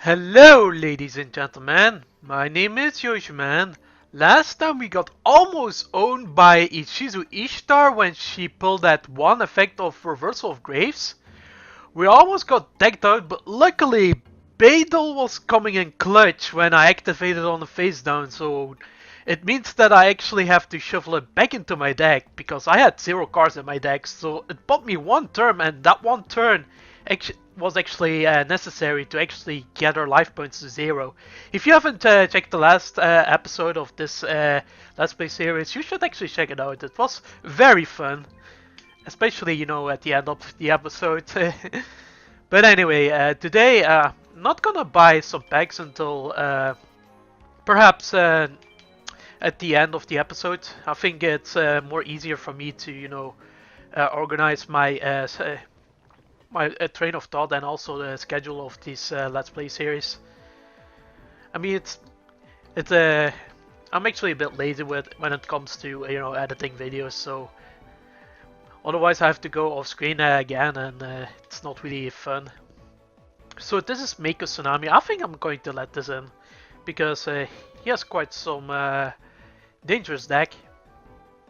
Hello, ladies and gentlemen. My name is Yoshiman. Last time we got almost owned by Ichizu Ishtar when she pulled that one effect of Reversal of Graves. We almost got decked out, but luckily Beidel was coming in clutch when I activated on the face down, so it means that I actually have to shuffle it back into my deck because I had 0 cards in my deck, so it bought me one turn, and that one turn was actually necessary to actually gather life points to 0. If you haven't checked the last episode of this Let's Play series, you should actually check it out. It was very fun, especially at the end of the episode. But anyway, today not gonna buy some packs until perhaps at the end of the episode. I think it's more easier for me to organize my train of thought and also the schedule of this Let's Play series. I mean, it's I'm actually a bit lazy when it comes to editing videos, so otherwise I have to go off screen again, and it's not really fun. So this is Mako Tsunami. I think I'm going to let this in because he has quite some dangerous deck.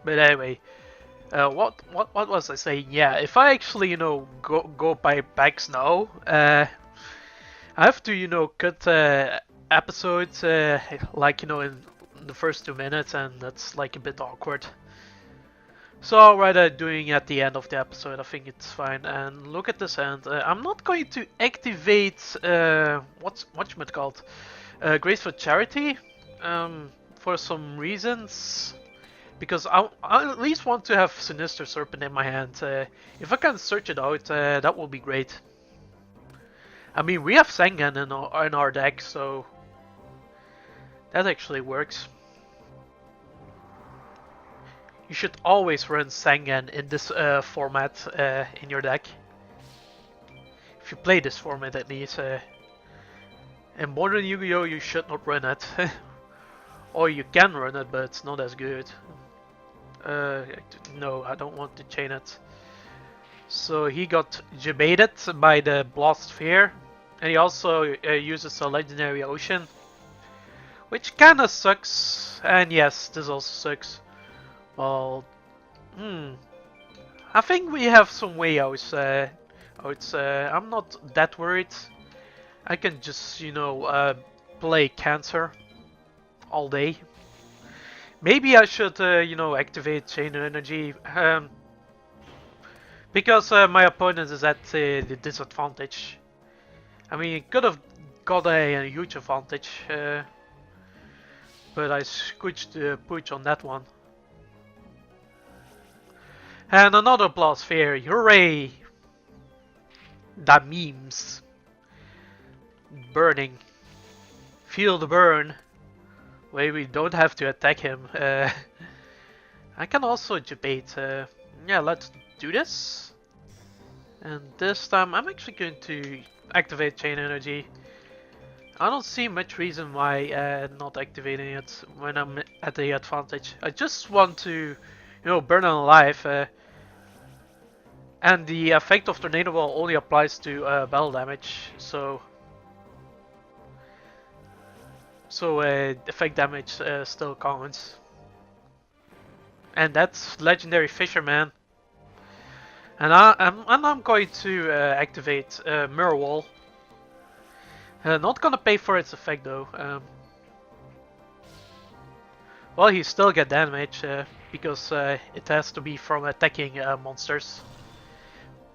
But anyway, what was I saying? Yeah, if I actually go by packs now, I have to cut episodes like in the first 2 minutes, and that's like a bit awkward. So I'll rather doing at the end of the episode. I think it's fine. And look at this hand. I'm not going to activate what's it called? Grace for Charity, for some reasons. Because I at least want to have Sinister Serpent in my hand. If I can search it out, that will be great. I mean, we have Sengen in our deck, so that actually works. You should always run Sengen in this format in your deck. If you play this format at least. In Modern Yu-Gi-Oh! You should not run it. Or you can run it, but it's not as good. No, I don't want to chain it. So he got debated by the Blast Sphere. And he also uses a Legendary Ocean. Which kinda sucks. And yes, this also sucks. Well, I think we have some way outs. I'm not that worried. I can just, play Cancer all day. Maybe I should, activate Chain Energy. Because my opponent is at the disadvantage. I mean, he could have got a huge advantage. But I switched the pooch on that one. And another Blast Sphere, hooray! That memes. Burning. Feel the burn. Wait, we don't have to attack him. I can also debate. Yeah, let's do this. And this time I'm actually going to activate Chain Energy. I don't see much reason why not activating it when I'm at the advantage. I just want to, burn him alive. And the effect of Tornado Ball only applies to battle damage, so effect damage still counts. And that's Legendary Fisherman. And I'm going to activate Mirror Wall. Not gonna pay for its effect though. Well, he still get damage because it has to be from attacking monsters.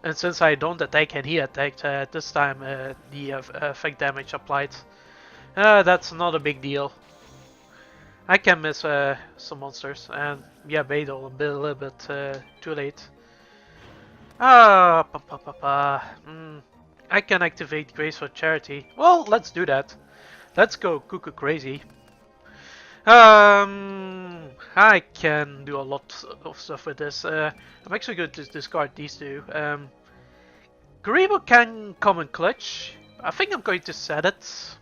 And since I don't attack and he attacked, this time the effect damage applied. That's not a big deal. I can miss some monsters, and yeah, Beidel a little bit too late. I can activate Grace for Charity. Well, let's do that. Let's go cuckoo crazy. I can do a lot of stuff with this. I'm actually going to discard these two. Garibo can come in clutch. I think I'm going to set it.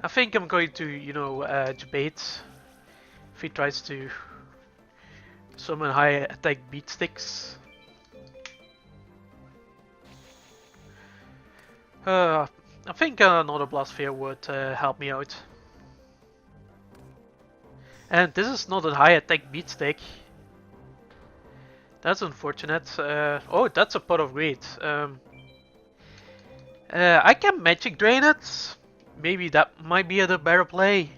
I think I'm going to, debate if he tries to summon high attack beat sticks. I think another Blast Sphere would help me out. And this is not a high attack beat stick. That's unfortunate. Oh, that's a pot of greed. I can magic drain it. Maybe that might be a better play.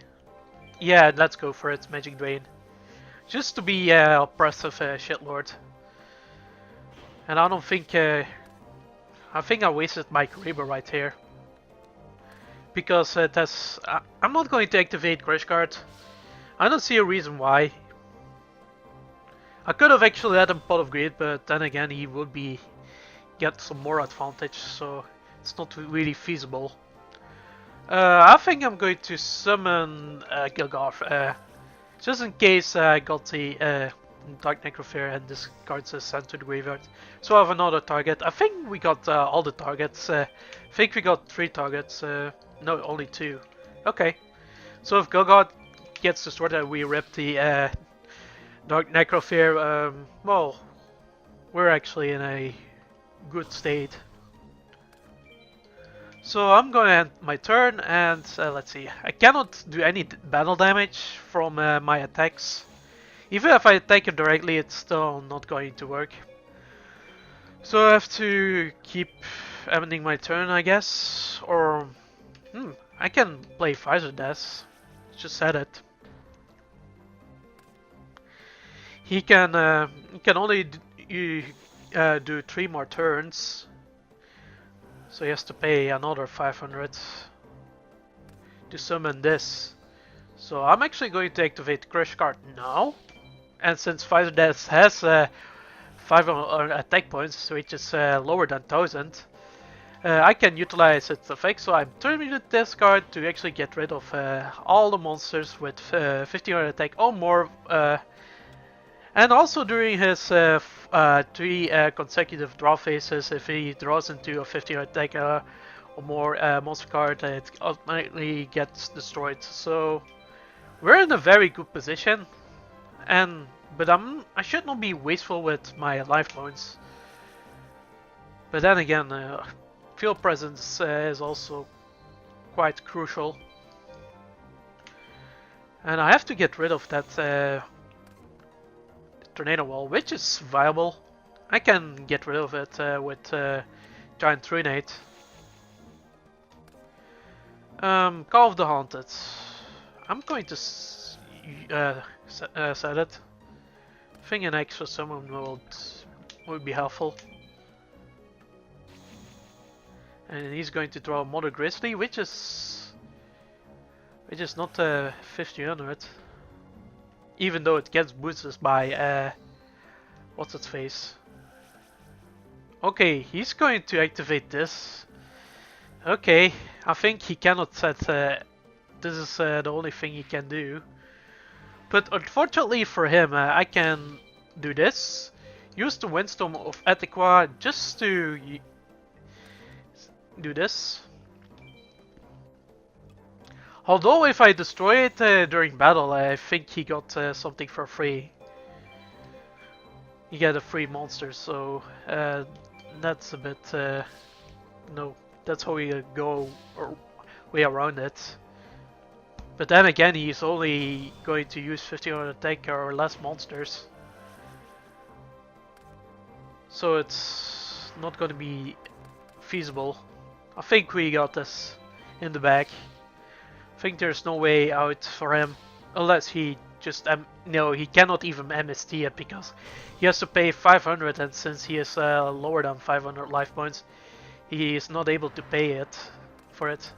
Yeah, let's go for it, magic drain. Just to be oppressive shitlord. And I don't think I think I wasted my Kariba right here. Because I'm not going to activate Crash Guard. I don't see a reason why. I could have actually let him Pot of Greed, but then again he would get some more advantage, so it's not really feasible. I think I'm going to summon Gilgarth, just in case I got the Dark Necrophare and this card is sent to the graveyard. So I have another target. I think we got all the targets. I think we got 3 targets. No, only 2. Okay. So if Gilgarth gets destroyed and we rip the Dark Necrophare, well, we're actually in a good state. So I'm going to end my turn and let's see. I cannot do any battle damage from my attacks. Even if I attack him directly, it's still not going to work. So I have to keep ending my turn, I guess. Or, I can play Pfizer Death. Just said it. He can only do 3 more turns. So he has to pay another 500 to summon this. So I'm actually going to activate Crush Card now. And since Pfizer Death has 5 attack points, which is lower than 1000, I can utilize its effect. So I'm turning this card to actually get rid of all the monsters with 1500 attack or more. And also during his 3 consecutive draw phases, if he draws into a 15 attack or more monster card, it automatically gets destroyed. So we're in a very good position, but I should not be wasteful with my life points. But then again, field presence is also quite crucial, and I have to get rid of that Tornado Wall, which is viable. I can get rid of it with Giant Trinate. Call of the Haunted. I'm going to set it. I think an extra summon would be helpful. And he's going to draw Mother Grizzly, which is not 1500. Even though it gets boosted by what's its face. Okay, he's going to activate this. Okay, I think he cannot set. This is the only thing he can do. But unfortunately for him, I can do this. Use the Windstorm of Etiqua just to do this. Although if I destroy it during battle, I think he got something for free. You get a free monster, so that's a bit no. That's how we go or way around it. But then again, he's only going to use 1500 attack or less monsters, so it's not going to be feasible. I think we got this in the bag. I think there's no way out for him unless he just no, he cannot even MST it because he has to pay 500, and since he is lower than 500 life points, he is not able to pay it for it.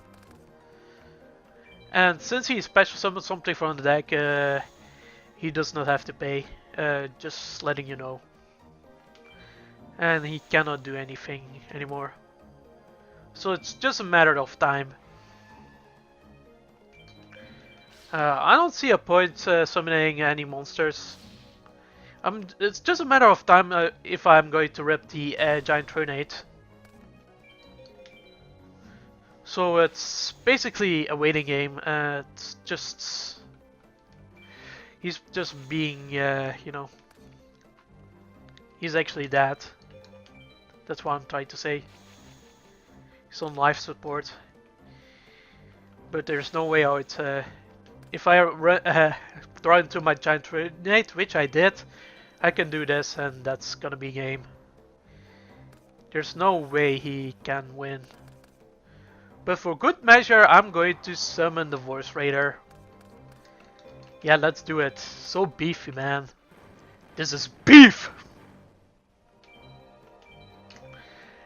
And since he special summons something from the deck, he does not have to pay. Just letting you know. And he cannot do anything anymore. So it's just a matter of time. I don't see a point summoning any monsters. It's just a matter of time if I'm going to rip the Giant Tronate. So it's basically a waiting game. It's just he's just being, you know, he's actually that. That's what I'm trying to say. He's on life support. But there's no way out. If I throw into my giant grenade, which I did, I can do this and that's gonna be game. There's no way he can win. But for good measure, I'm going to summon the Voice Raider. Yeah, let's do it. So beefy, man. This is beef!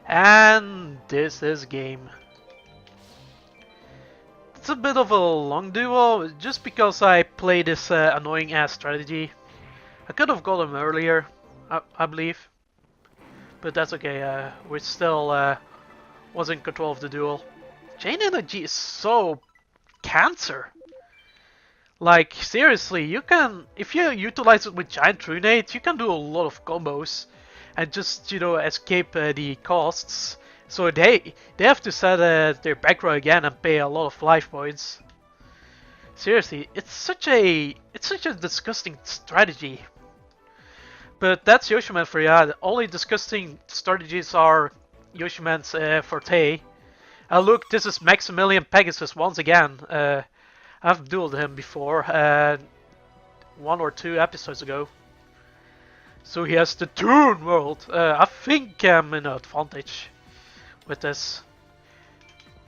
And this is game. It's a bit of a long duel, just because I play this annoying ass strategy. I could have got him earlier, I believe. But that's okay, we still was in control of the duel. Chain Energy is so cancer. Like, seriously, you can, if you utilize it with Giant Runate, you can do a lot of combos. And just, you know, escape the costs. So they have to set their back row again and pay a lot of life points. Seriously, it's such a disgusting strategy. But that's Yoshiman for you. The only disgusting strategies are Yoshiman's forte. Look, this is Maximilian Pegasus once again. I've dueled him before, 1 or 2 episodes ago. So he has the Toon World. I think I'm in an advantage with this.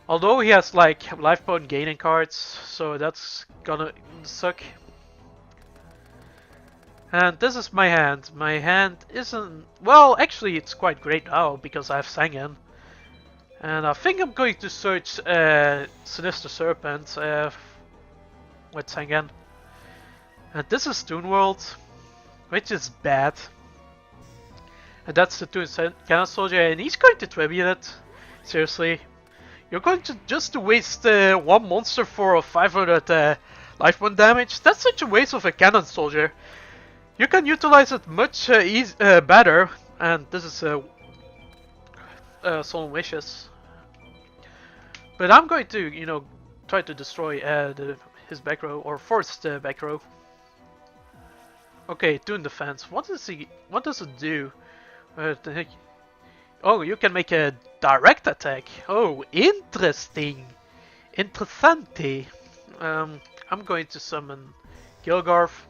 Although he has like life point gaining cards, so that's gonna suck. And this is my hand. My hand isn't... Well, actually it's quite great now because I have Sangen. And I think I'm going to search Sinister Serpent with Sangen. And this is Toon World, which is bad. And that's the Toon Cannon Soldier, and he's going to tribute it. Seriously. You're going to just to waste one monster for 500 life point damage? That's such a waste of a Cannon Soldier. You can utilize it much better, and this is Solemn Wishes. But I'm going to, you know, try to destroy his back row, or force the back row. Okay, Toon Defense. What does it do? Oh, you can make a direct attack. Oh, interesting. Interessante. I'm going to summon Gilgarth.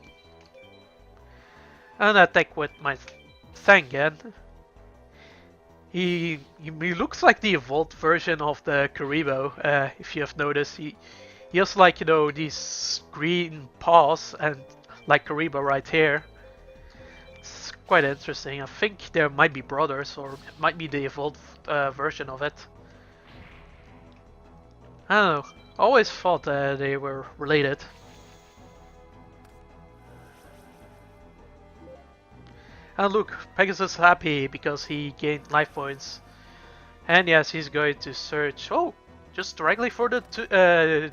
And attack with my Sangen. He looks like the evolved version of the Karibo, if you have noticed. He has like, you know, these green paws and like Karibo right here. It's quite interesting. I think there might be brothers, or it might be the evolved version of it. I don't know. I always thought they were related. And look, Pegasus is happy because he gained life points. And yes, he's going to search. Oh, just directly for the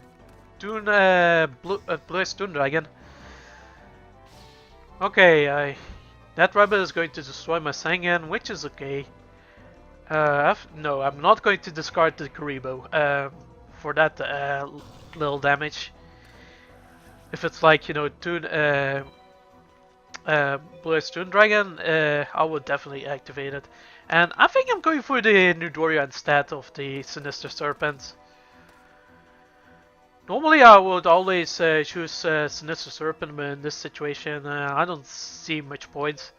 Bluest Toon Dragon. Okay, that rabbit is going to destroy my Sangen, which is okay. No, I'm not going to discard the Karibo for that little damage. If it's like, you know, Bluest Toon Dragon, I would definitely activate it. And I think I'm going for the Nudoria instead of the Sinister Serpent. Normally I would always choose Sinister Serpent, but in this situation I don't see much point.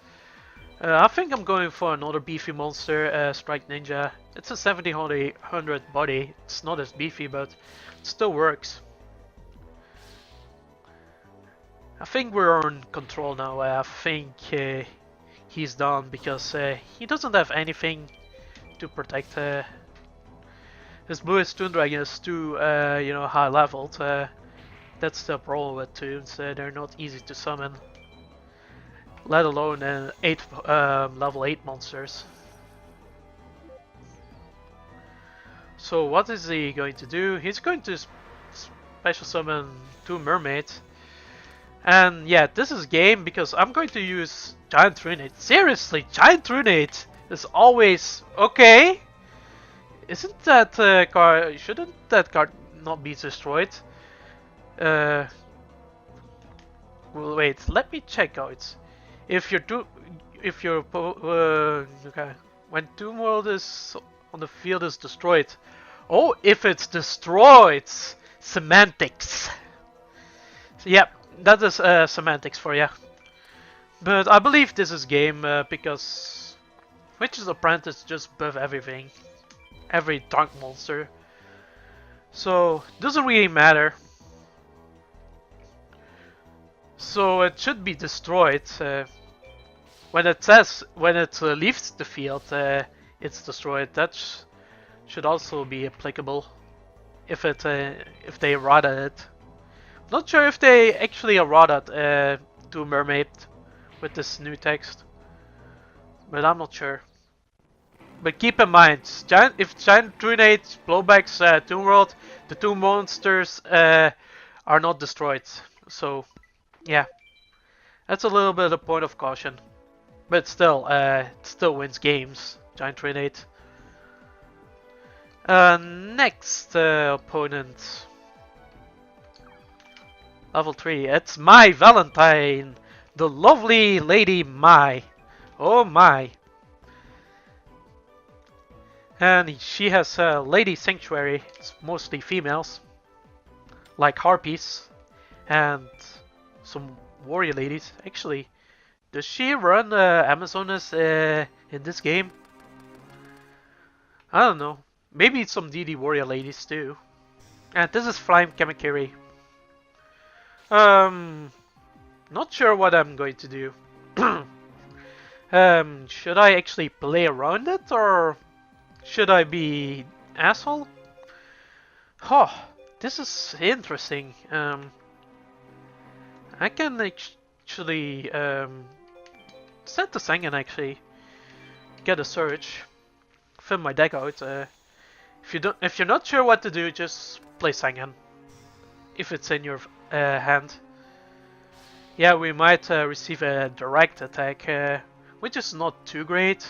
I think I'm going for another beefy monster, Strike Ninja. It's a 1700 body. It's not as beefy, but it still works. I think we're in control now. I think he's done because he doesn't have anything to protect. His Bluest Toon Dragon is too, you know, high leveled. That's the problem with toons. They're not easy to summon, let alone level 8 monsters. So what is he going to do? He's going to special summon 2 mermaids. And yeah, this is game because I'm going to use Giant Runate. Seriously, Giant Runate is always okay. Isn't that card? Shouldn't that card not be destroyed? Well, wait. Let me check out. If you're okay, when Toon World is on the field is destroyed. Oh, if it's destroyed! Semantics. So, yeah, that is semantics for you. But I believe this is game because Witch's Apprentice just buff everything. Every dark monster. So, doesn't really matter. So it should be destroyed. When it leaves the field, it's destroyed. That should also be applicable if they errata it. Not sure if they actually errata to Mermaid with this new text, but I'm not sure. But keep in mind, if Giant Druidate blowbacks Tomb World, the two monsters are not destroyed. So, yeah, that's a little bit of a point of caution. But still, it still wins games, Giant Druidate. Next opponent. Level 3, it's my Valentine, the lovely Lady Mai. Oh my. And she has a Lady Sanctuary, it's mostly females, like harpies, and some warrior ladies. Actually, does she run Amazonas in this game? I don't know. Maybe some DD warrior ladies too. And this is Flame Kamakiri. Not sure what I'm going to do. Should I actually play around it or should I be asshole? Oh, this is interesting. I can actually set the Sangan actually. Get a search. Fill my deck out. If you're not sure what to do, just play Sangan. If it's in your hand. Yeah, we might receive a direct attack, which is not too great.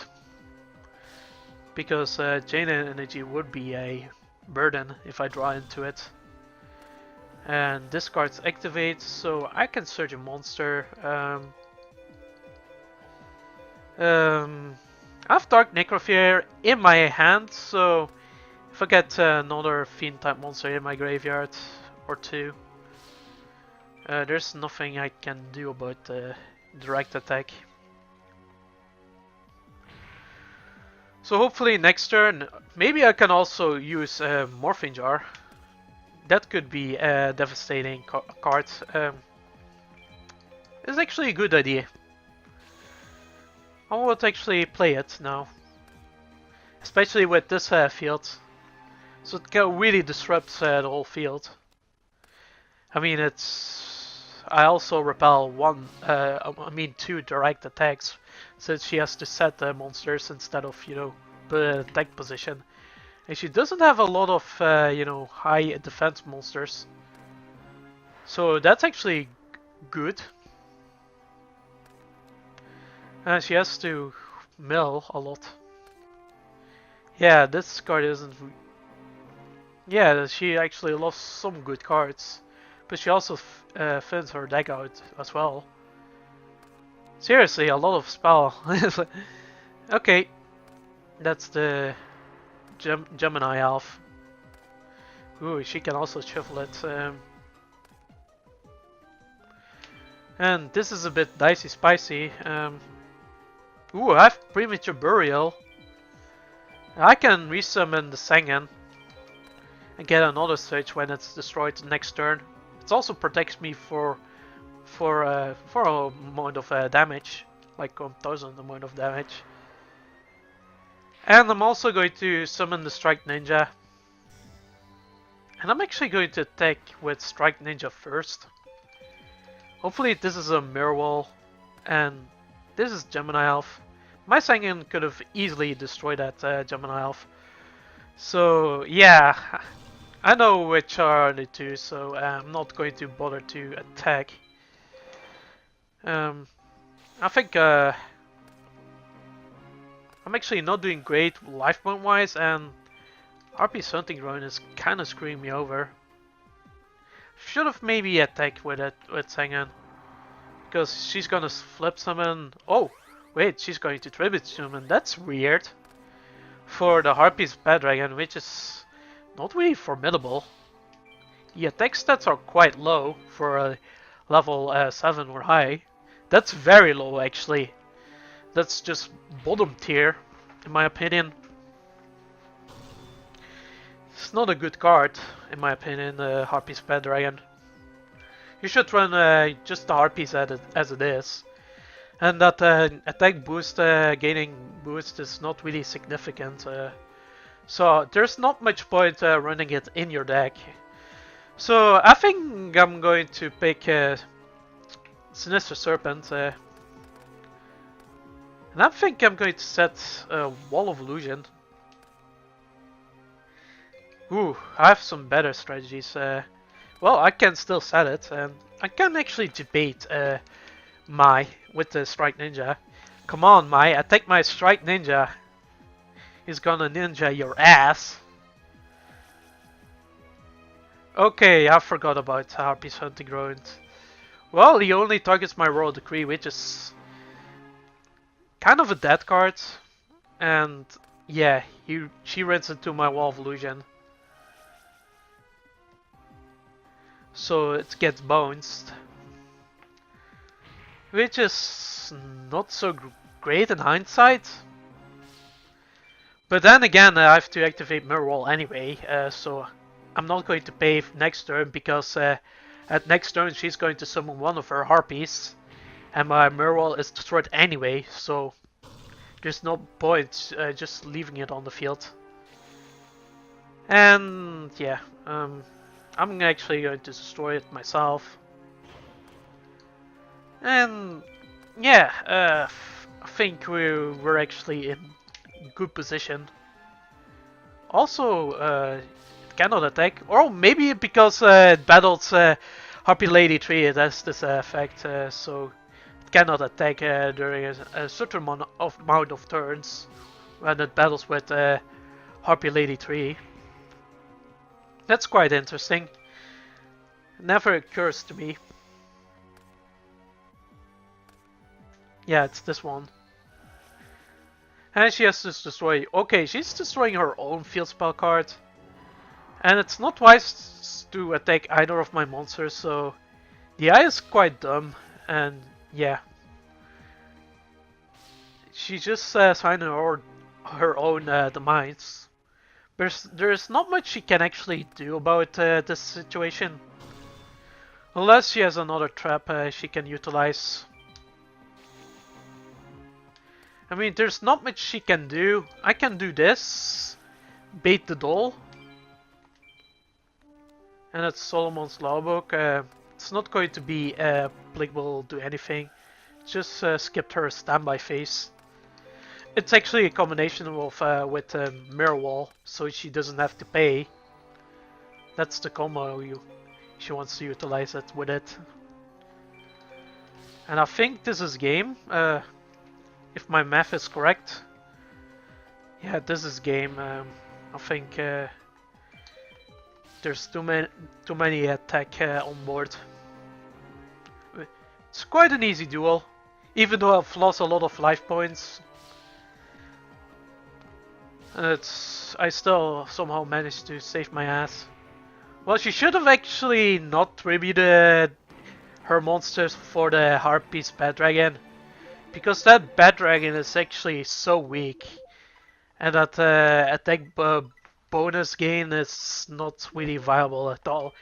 Because Chain Energy would be a burden if I draw into it. And this card's activates, so I can search a monster. I have Dark Necrophier in my hand, so if I get another Fiend type monster in my graveyard or two, there's nothing I can do about direct attack. So hopefully next turn, maybe I can also use Morphine Jar. That could be a devastating card. It's actually a good idea. I would actually play it now. Especially with this field. So it can really disrupt the whole field. I mean, I also repel two direct attacks, since she has to set the monsters instead of, put an attack position. And she doesn't have a lot of, high defense monsters. So that's actually good. And she has to mill a lot. Yeah, this card isn't... Yeah, she actually lost some good cards. But she also thins her deck out as well. Seriously, a lot of spell. Okay. That's the Gemini Elf. Ooh, she can also shuffle it. And this is a bit dicey spicy. Ooh, I have Premature Burial. I can resummon the Sangan and get another search when it's destroyed next turn. It also protects me for a amount of damage, like 1000 amount of damage. And I'm also going to summon the Strike Ninja. And I'm actually going to attack with Strike Ninja first. Hopefully this is a Mirror Wall, and this is Gemini Elf. My Sangan could have easily destroyed that Gemini Elf. So yeah, I know which are the two, so I'm not going to bother to attack. I think I'm actually not doing great life point wise, and RP's Hunting Ground is kind of screwing me over. Should have maybe attacked with Sangan, because she's gonna flip summon. Oh, wait, she's going to tribute summon. That's weird. for the Harpy's Bad Dragon, which is not really formidable. The attack stats are quite low for a level 7 or high. That's very low actually. That's just bottom tier, in my opinion. It's not a good card, in my opinion, Harpy's Bad Dragon. You should run just the Harpies as it is. And that attack boost, gaining boost is not really significant. So there's not much point running it in your deck. So I think I'm going to pick Sinister Serpent. And I think I'm going to set Wall of Illusion. Ooh, I have some better strategies. Well, I can still set it, and I can actually debate Mai with the Strike Ninja. Come on, Mai, attack my Strike Ninja. He's gonna ninja your ass. Okay, I forgot about Harpy's Hunting Ground. Well, he only targets my Royal Decree, which is kind of a dead card. And yeah, she runs into my Wall of Illusion. So it gets bounced. Which is not so great in hindsight. But then again, I have to activate Mirror Wall anyway, so I'm not going to pay next turn because at next turn she's going to summon one of her Harpies. And my Mirror Wall is destroyed anyway, so there's no point just leaving it on the field. And yeah, I'm actually going to destroy it myself. And yeah, I think we're actually in good position. Also, it cannot attack, or maybe because it battles Harpy Lady 3, it has this effect, so it cannot attack during a certain amount of turns when it battles with Harpy Lady 3. That's quite interesting. It never occurs to me. Yeah, it's this one. And she has to destroy... Okay, she's destroying her own field spell card. And it's not wise to attack either of my monsters, so... The eye is quite dumb, and yeah. She just signed her own demise. There's not much she can actually do about this situation. Unless she has another trap she can utilize. I mean, there's not much she can do. I can do this. Bait the doll. And it's Solomon's Lawbook. It's not going to be applicable to anything. Just skipped her standby phase. It's actually a combination of with Mirror Wall, so she doesn't have to pay. That's the combo she wants to utilize it with it. And I think this is game. If my math is correct. Yeah, this is game. I think there's too many attack on board. It's quite an easy duel, even though I've lost a lot of life points. I still somehow managed to save my ass. Well, she should have actually not tributed her monsters for the Harpy's Bad Dragon. Because that Bad Dragon is actually so weak. And that attack bonus gain is not really viable at all.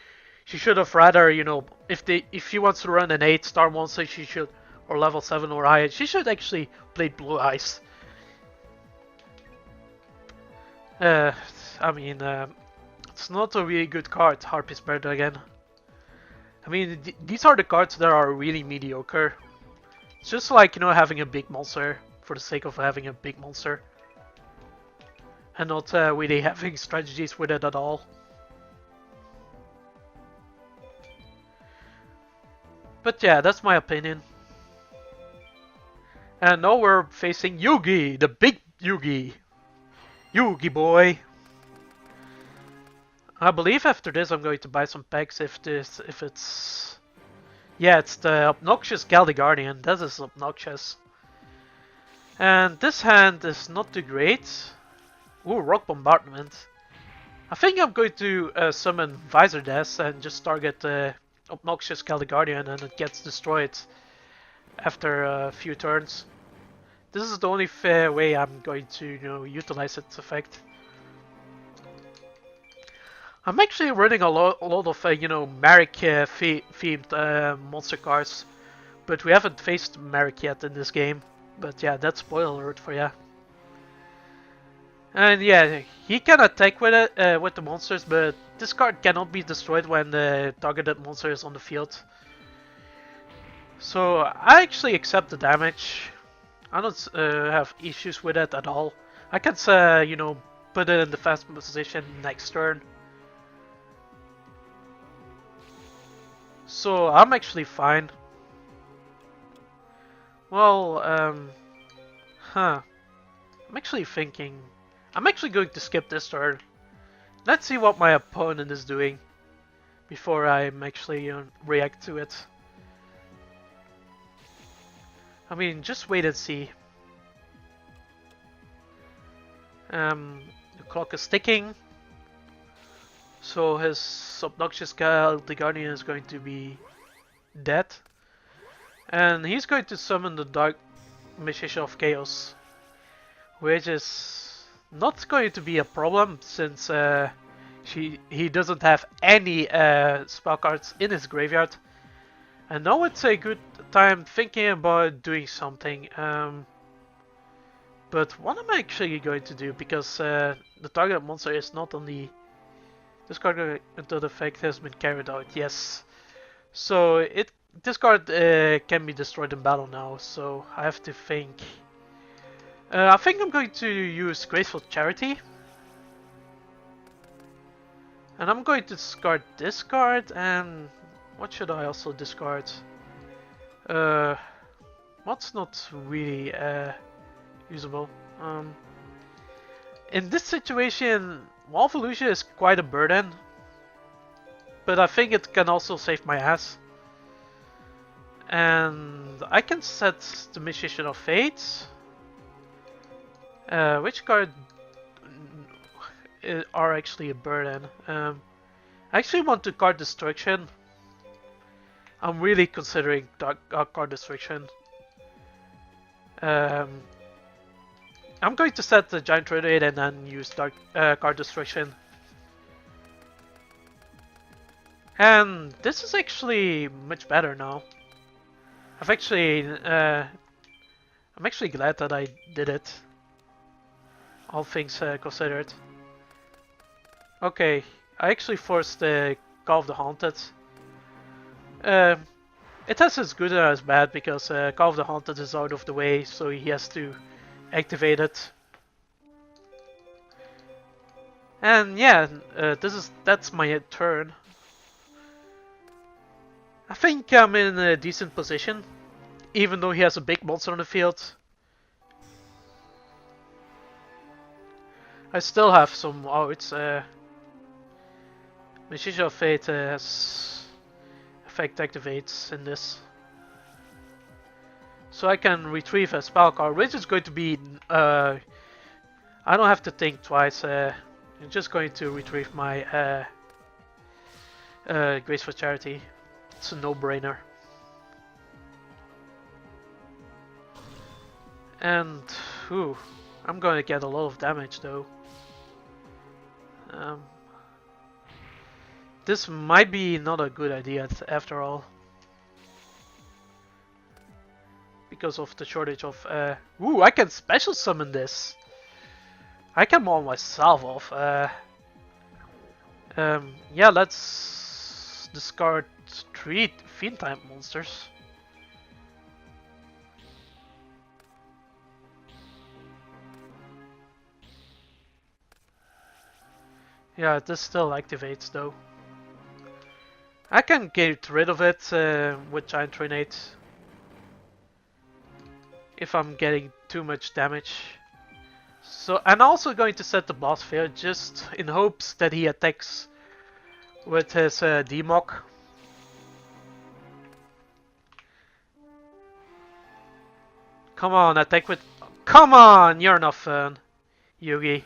She should have rather, you know, if she wants to run an 8-star monster, she should, or level 7 or higher, she should actually play Blue Eyes. I mean, it's not a really good card, Harpy's Bad Dragon. I mean, these are the cards that are really mediocre. It's just like, you know, having a big monster for the sake of having a big monster. And not really having strategies with it at all. But yeah, that's my opinion. And now we're facing Yugi, the big Yugi. Yugi boy. I believe after this I'm going to buy some packs if it's... Yeah, it's the obnoxious Galdi Guardian. That is obnoxious. And this hand is not too great. Ooh, rock bombardment. I think I'm going to summon Visor Death and just target Obnoxious Caldeguardian and it gets destroyed after a few turns. This is the only fair way I'm going to, utilize its effect. I'm actually running a lot of, Merrick themed monster cards, but we haven't faced Merrick yet in this game. But yeah, that's spoiler alert for ya. And yeah, he can attack with it with the monsters, but this card cannot be destroyed when the targeted monster is on the field. So I actually accept the damage. I don't have issues with it at all. I can, put it in the fast position next turn. So I'm actually fine. Well, I'm actually thinking. I'm actually going to skip this turn. Let's see what my opponent is doing before I'm actually react to it. I mean, just wait and see. The clock is ticking, so his obnoxious the Guardian is going to be dead, and he's going to summon the Dark Magician of Chaos, which is not going to be a problem since he doesn't have any spell cards in his graveyard. And now it's a good time thinking about doing something. But what am I actually going to do? Because the target monster is not on the discard until the effect has been carried out. Yes. So this card can be destroyed in battle now. So I have to think. I think I'm going to use Graceful Charity. And I'm going to discard this card, and what should I also discard? What's not really usable? In this situation, Wall of Illusion is quite a burden, but I think it can also save my ass. And I can set the Magician of Fate. Which card are actually a burden? I actually want to card Destruction. I'm really considering card Destruction. I'm going to set the Giant Trade and then use card Destruction. And this is actually much better now. I'm actually glad that I did it. All things considered. Okay, I actually forced the Call of the Haunted. It has its good and its bad because Call of the Haunted is out of the way, so he has to activate it. And yeah, that's my turn. I think I'm in a decent position, even though he has a big monster on the field. I still have some. Oh, it's Magician of Fate has effect activates in this, so I can retrieve a spell card, which is going to be. I don't have to think twice. I'm just going to retrieve my Graceful Charity. It's a no-brainer. And I'm going to get a lot of damage though. This might be not a good idea after all, because of the shortage of. I can special summon this. I can wall myself off. Yeah, let's discard 3 Fiend type monsters. Yeah, this still activates though. I can get rid of it with Giant Trinate if I'm getting too much damage. So I'm also going to set the boss fair just in hopes that he attacks with his Demok. Come on, attack with. Come on, you're not fun, Yugi.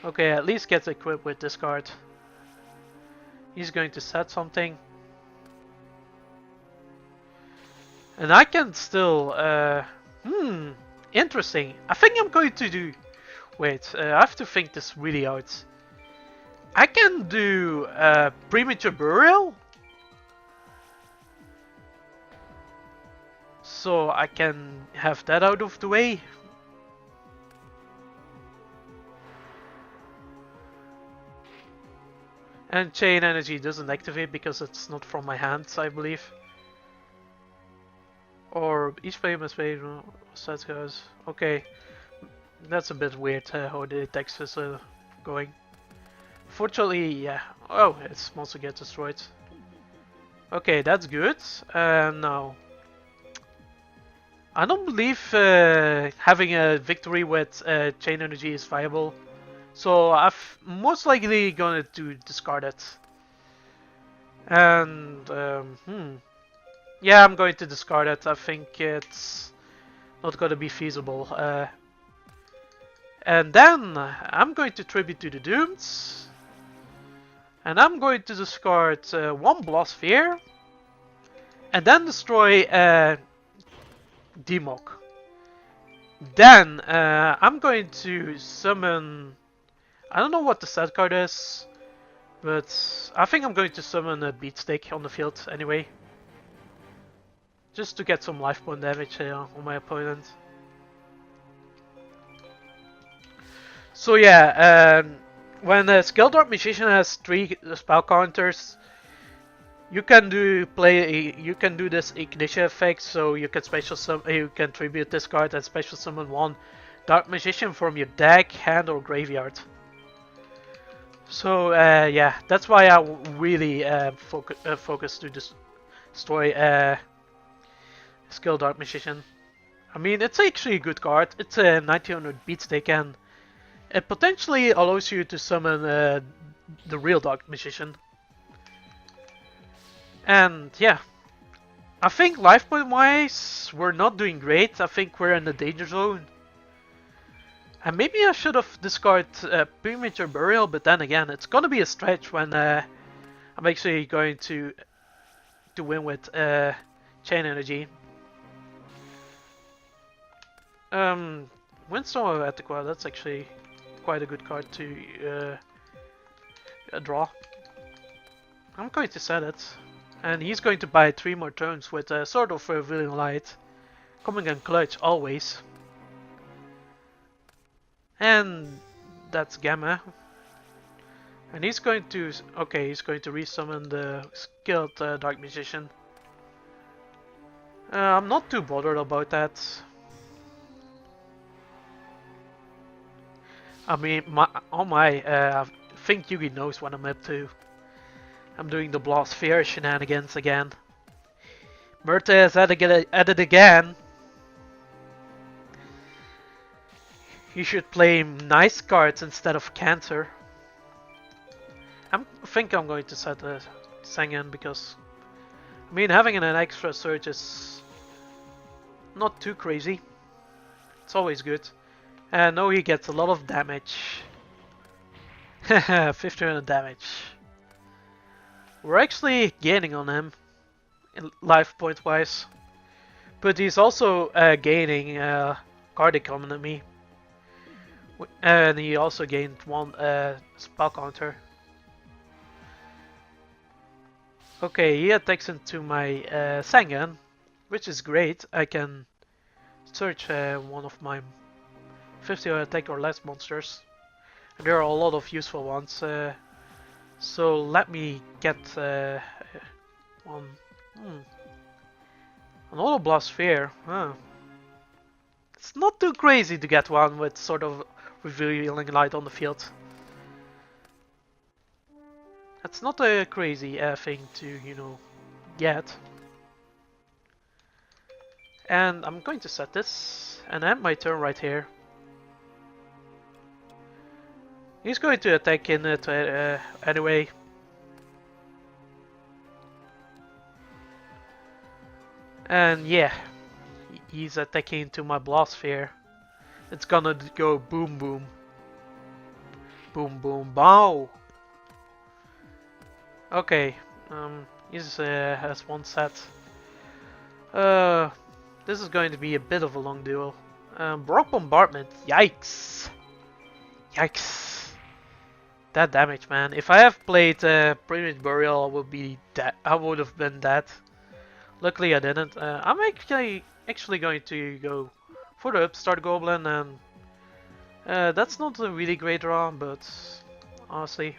Okay, at least gets equipped with this card. He's going to set something. And I can still, interesting. I think I'm going to do, wait, I have to think this really out. I can do premature burial. So I can have that out of the way. And chain energy doesn't activate because it's not from my hands, I believe. Or each player must pay set goes. Okay, that's a bit weird how the text is going. Fortunately, yeah. Oh, it's monster get destroyed. Okay, that's good. Now, I don't believe having a victory with chain energy is viable. So I'm most likely going to discard it. And, yeah, I'm going to discard it. I think it's not going to be feasible. And then I'm going to tribute to the Dooms. And I'm going to discard one Blast Sphere. And then destroy Demok. Then I'm going to summon... I don't know what the set card is. But I think I'm going to summon a Beatstick on the field anyway. Just to get some life point damage on my opponent. So yeah, when a Skill Dark Magician has 3 spell counters, you can do this ignition effect. So you can you can tribute this card and special summon one Dark Magician from your deck, hand, or graveyard. So yeah, that's why I really focus to destroy Skill Dark Magician. I mean, it's actually a good card. It's a 1900 Beatstick and it potentially allows you to summon the real Dark Magician. And yeah, I think life point wise, we're not doing great. I think we're in the danger zone. And maybe I should have discarded premature burial, but then again, it's gonna be a stretch when I'm actually going to win with chain energy. Windstorm of Attica, that's actually quite a good card to draw. I'm going to set it. And he's going to buy 3 more turns with a sort of Revealing Light. Coming in clutch always. And that's Gamma. And he's going to... Okay, he's going to resummon the skilled Dark Magician. I'm not too bothered about that. I mean, I think Yugi knows what I'm up to. I'm doing the Blast Sphere shenanigans again. Murta is at it again. You should play nice cards instead of Cancer. I think I'm going to set a Sengen because... I mean, having an extra surge is not too crazy. It's always good. And now he gets a lot of damage. 1500 damage. We're actually gaining on him, life point wise. But he's also gaining card economy. And he also gained 1 spell counter. Okay, he attacks into my Sengen, which is great. I can search one of my 50 attack or less monsters. And there are a lot of useful ones. So let me get one. Another Blast Sphere. Huh. It's not too crazy to get one with sort of Revealing Light on the field. That's not a crazy thing to, you know, get. And I'm going to set this and end my turn right here. He's going to attack in it anyway. And yeah, he's attacking into my Blast Sphere. It's gonna go boom boom. Boom, boom, bow. Okay, he has one set. Uh, this is going to be a bit of a long duel. Baroque Bombardment, yikes. Yikes. That damage, man. If I have played Primitive Burial, I would have been dead. Luckily, I didn't. I'm actually going to go for the Upstart Goblin, and that's not a really great draw, but honestly.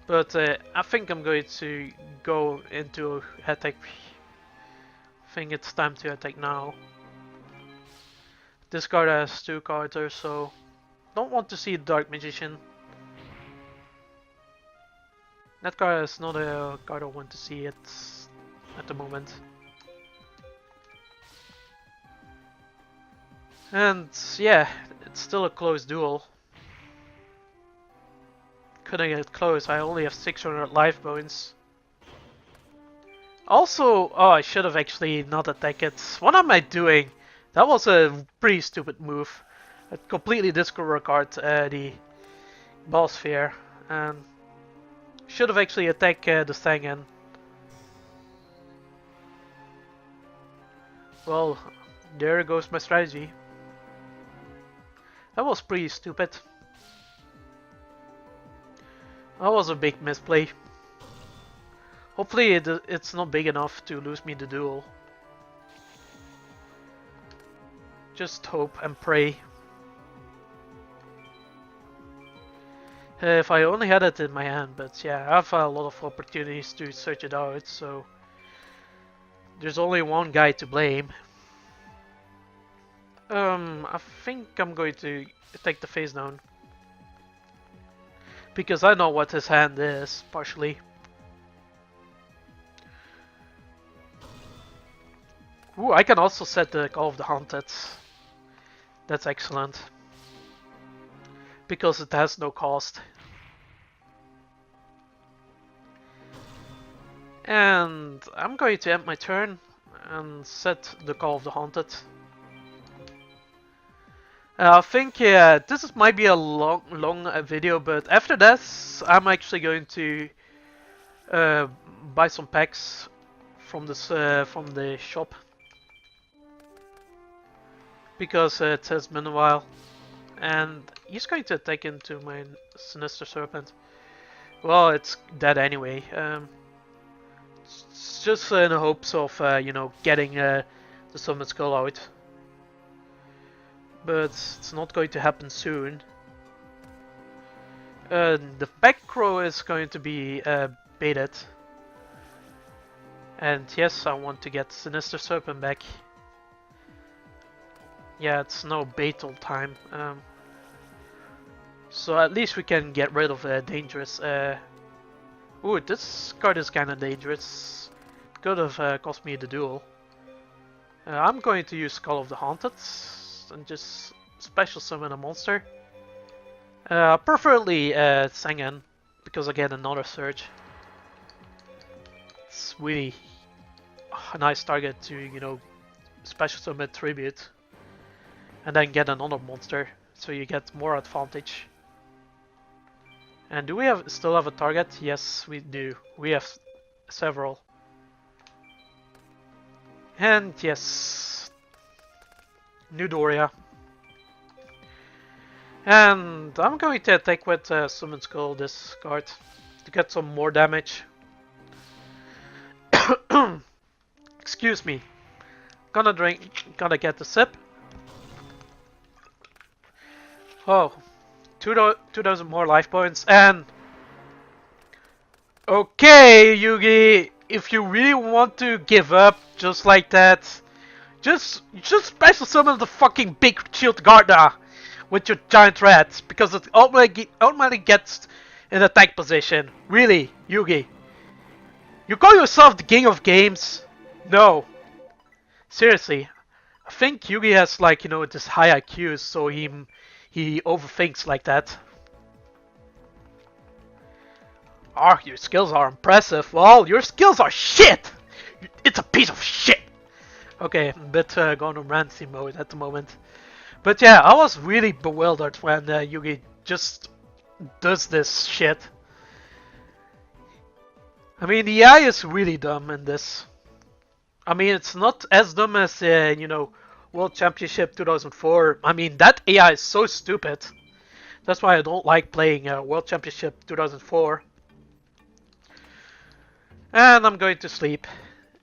But I think I'm going to go into attack. I think it's time to attack now. This card has 2 counters, so don't want to see Dark Magician. That card is not a card I want to see at the moment. And yeah, it's still a close duel. Couldn't get close, I only have 600 life points. Also, oh, I should have actually not attacked it. What am I doing? That was a pretty stupid move. I completely disregard the ball sphere, and should have actually attacked the Stangen. Well, there goes my strategy. That was pretty stupid. That was a big misplay. Hopefully it's not big enough to lose me the duel. Just hope and pray. If I only had it in my hand, but yeah, I have a lot of opportunities to search it out, so there's only one guy to blame. I think I'm going to take the face down. Because I know what his hand is, partially. Ooh, I can also set the Call of the Haunted. That's excellent. Because it has no cost. And I'm going to end my turn and set the Call of the Haunted. I think this might be a long video, but after this I'm actually going to buy some packs from the shop because it has been a while, and he's going to attack into my Sinister Serpent. Well, it's dead anyway. It's just in the hopes of you know, getting the Summon Skull out. But it's not going to happen soon. The back row is going to be baited. And yes, I want to get Sinister Serpent back. Yeah, it's no bait all time. So at least we can get rid of dangerous... Ooh, this card is kinda dangerous. Could have cost me the duel. I'm going to use Call of the Haunted and just special summon a monster. Preferably Sangan, because I get another surge. It's really a nice target to, you know, special summon tribute. And then get another monster, so you get more advantage. And do we still have a target? Yes, we do. We have several. And yes, New Doria. And I'm going to attack with Summon Skull this card to get some more damage. Excuse me. Gonna get the sip. Oh, 2,000 more life points, and okay, Yugi, if you really want to give up just like that, just special summon the fucking big shield Garda with your giant rat, because it automatically gets in attack position. Really, Yugi, you call yourself the king of games? No, seriously, I think Yugi has, like, you know, this high IQ, so he overthinks like that. Oh, your skills are impressive. Well, your skills are shit! It's a piece of shit! Okay, I'm a bit going on ranty mode at the moment. But yeah, I was really bewildered when Yugi just does this shit. I mean, the AI is really dumb in this. I mean, it's not as dumb as, World Championship 2004. I mean, that AI is so stupid. That's why I don't like playing World Championship 2004. And I'm going to sleep.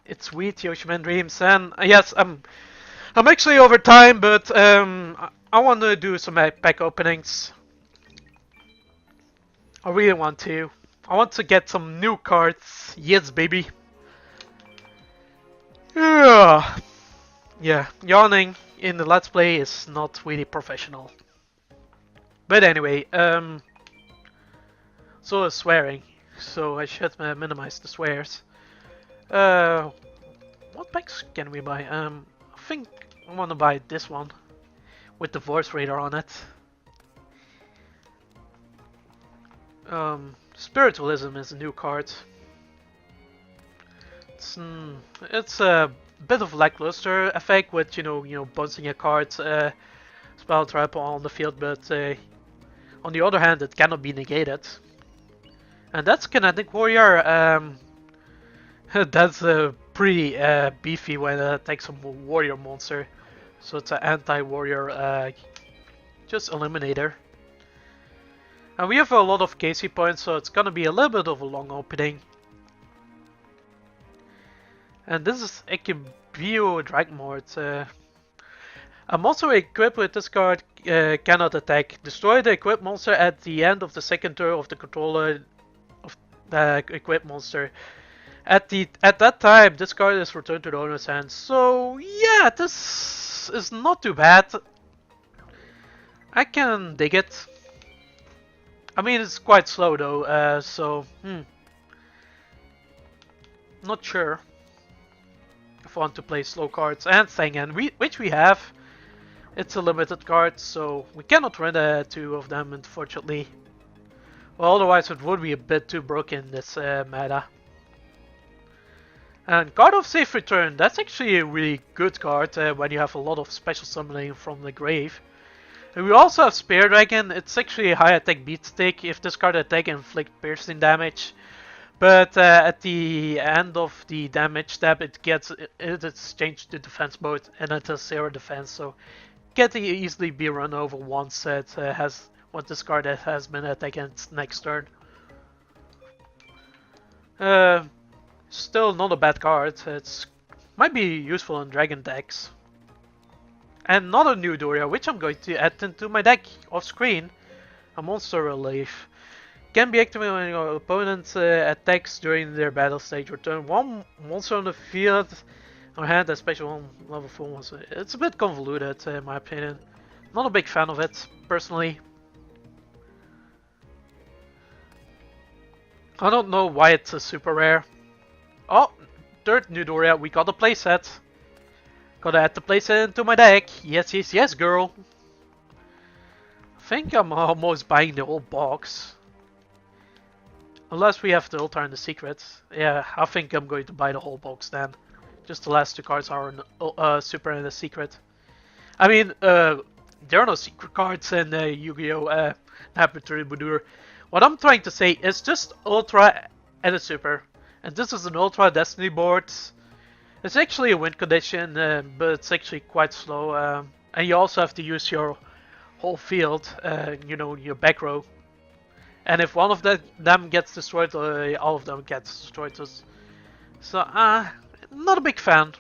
It's sweet, Yoshiman Dreams. And yes, I'm actually over time, but I want to do some pack openings. I really want to. I want to get some new cards. Yes, baby. Yeah, yawning in the Let's Play is not really professional. But anyway, so is swearing. So I should minimize the swears. What packs can we buy? I think I want to buy this one with the voice radar on it. Spiritualism is a new card. It's a bit of lackluster effect with bouncing a card, spell trap on the field, but on the other hand, it cannot be negated. And that's Kinetic Warrior. That's pretty beefy when it attacks a warrior monster. So it's an anti-warrior, just eliminator. And we have a lot of KC points, so it's gonna be a little bit of a long opening. And this is Ekibio Dragmort. A monster equipped with this card cannot attack. Destroy the equipped monster at the end of the second turn of the controller of the equipped monster. At that time, this card is returned to the owner's hand. So yeah, this is not too bad. I can dig it. I mean, it's quite slow though, not sure if I want to play slow cards and Thangan, which we have. It's a limited card, so we cannot run two of them, unfortunately. Well, otherwise it would be a bit too broken in this meta. And Card of Safe Return, that's actually a really good card when you have a lot of special summoning from the grave. And we also have Spear Dragon. It's actually a high attack beat stick. If this card attack inflict piercing damage, but at the end of the damage step, it's changed to defense mode and it has 0 defense. So it can easily be run over once it has what this card has been attacked against next turn. Still not a bad card. It's might be useful in Dragon decks. And another new Doria, which I'm going to add into my deck off screen, a Monster Relief. Can be activated when your opponent attacks during their battle stage. Return one monster on the field or hand, a special one level 4 monster. It's a bit convoluted in my opinion. Not a big fan of it, personally. I don't know why it's a super rare. Oh, third new Doria, we got a playset. Gotta add the playset into my deck. Yes, yes, yes, girl. I think I'm almost buying the whole box. Unless we have the Ultra and the Secret. Yeah, I think I'm going to buy the whole box then. Just the last two cards are an Super and a Secret. I mean, there are no secret cards in Yu-Gi-Oh! Troubadour. What I'm trying to say is just Ultra and a Super. And this is an Ultra Destiny board. It's actually a win condition, but it's actually quite slow. And you also have to use your whole field, your back row. And if one of them gets destroyed, all of them get destroyed. So, not a big fan.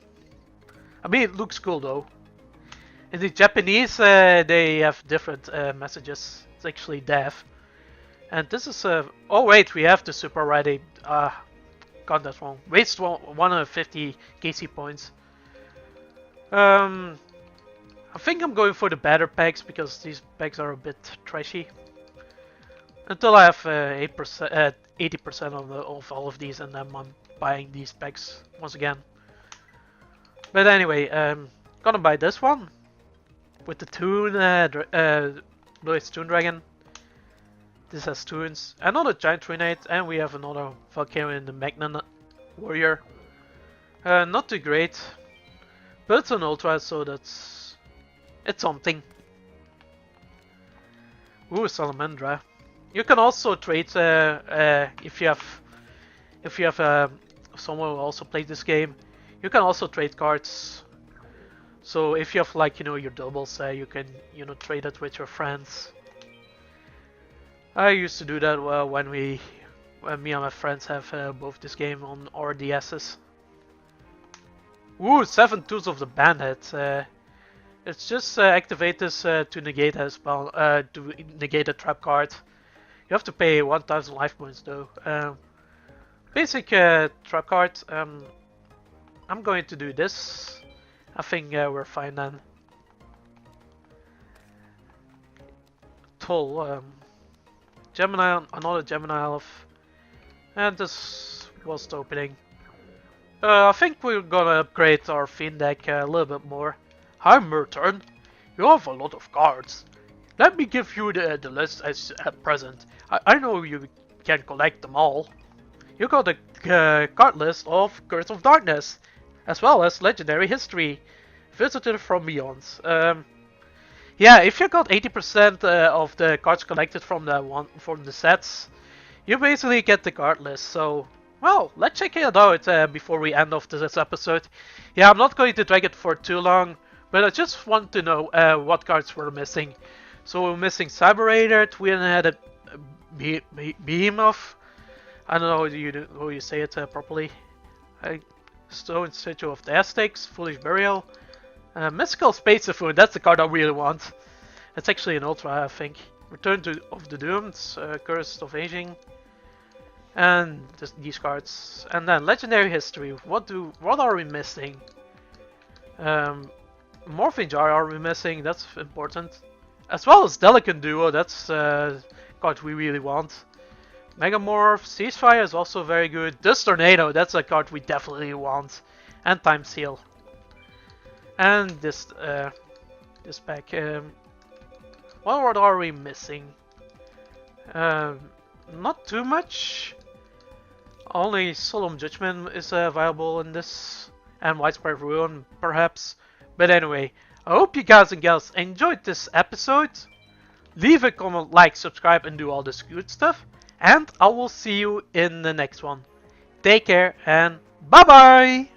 I mean, it looks cool though. In the Japanese, they have different messages. It's actually deaf. And this is oh wait, we have the super ready. Got that wrong. Waste 150 KC points. I think I'm going for the better packs because these packs are a bit trashy. Until I have 80% of all of these, and then I'm buying these packs once again. But anyway, gonna buy this one with the Toon, Blue-Eyed Toon Dragon. This has Toons, another Giant Trinate, and we have another Valkyrie in the Magna Warrior. Not too great, but it's an Ultra, so it's something. Ooh, Salamandra. You can also trade if you have someone who also played this game. You can also trade cards. So if you have like your doubles, you can trade it with your friends. I used to do that when me and my friends have both this game on our DSs. Ooh, 7 Tools of the Bandit. It's just activate this to negate a spell, to negate a trap card. You have to pay 1,000 life points though. Basic trap card. I'm going to do this. I think we're fine then. Toll. Gemini, another Gemini elf. And this was the opening. I think we're gonna upgrade our Fiend deck a little bit more. Hi Merton, you have a lot of cards. Let me give you the list as at present. I know you can collect them all. You got a card list of Curse of Darkness, as well as Legendary History, Visitor from Beyond. Yeah, if you got 80% of the cards collected from the sets, you basically get the card list. So, well, let's check it out before we end off this episode. Yeah, I'm not going to drag it for too long, but I just want to know what cards we're missing. So we're missing Cyberator, we had a Behemoth. I don't know how you say it properly. Stone Statue of the Aztecs, Foolish Burial. Mystical Space Typhoon, that's the card I really want. It's actually an Ultra, I think. Return of the Doomed, Curse of Aging. And these cards. And then Legendary History, what are we missing? Morphing Jar are we missing, that's important. As well as Delicate Duo, that's a card we really want. Megamorph, Ceasefire is also very good. This Tornado, that's a card we definitely want. And Time Seal. And this pack. What are we missing? Not too much. Only Solemn Judgment is viable in this, and Widespread Ruin perhaps. But anyway, I hope you guys and gals enjoyed this episode. Leave a comment, like, subscribe, and do all this good stuff. And I will see you in the next one. Take care and bye bye!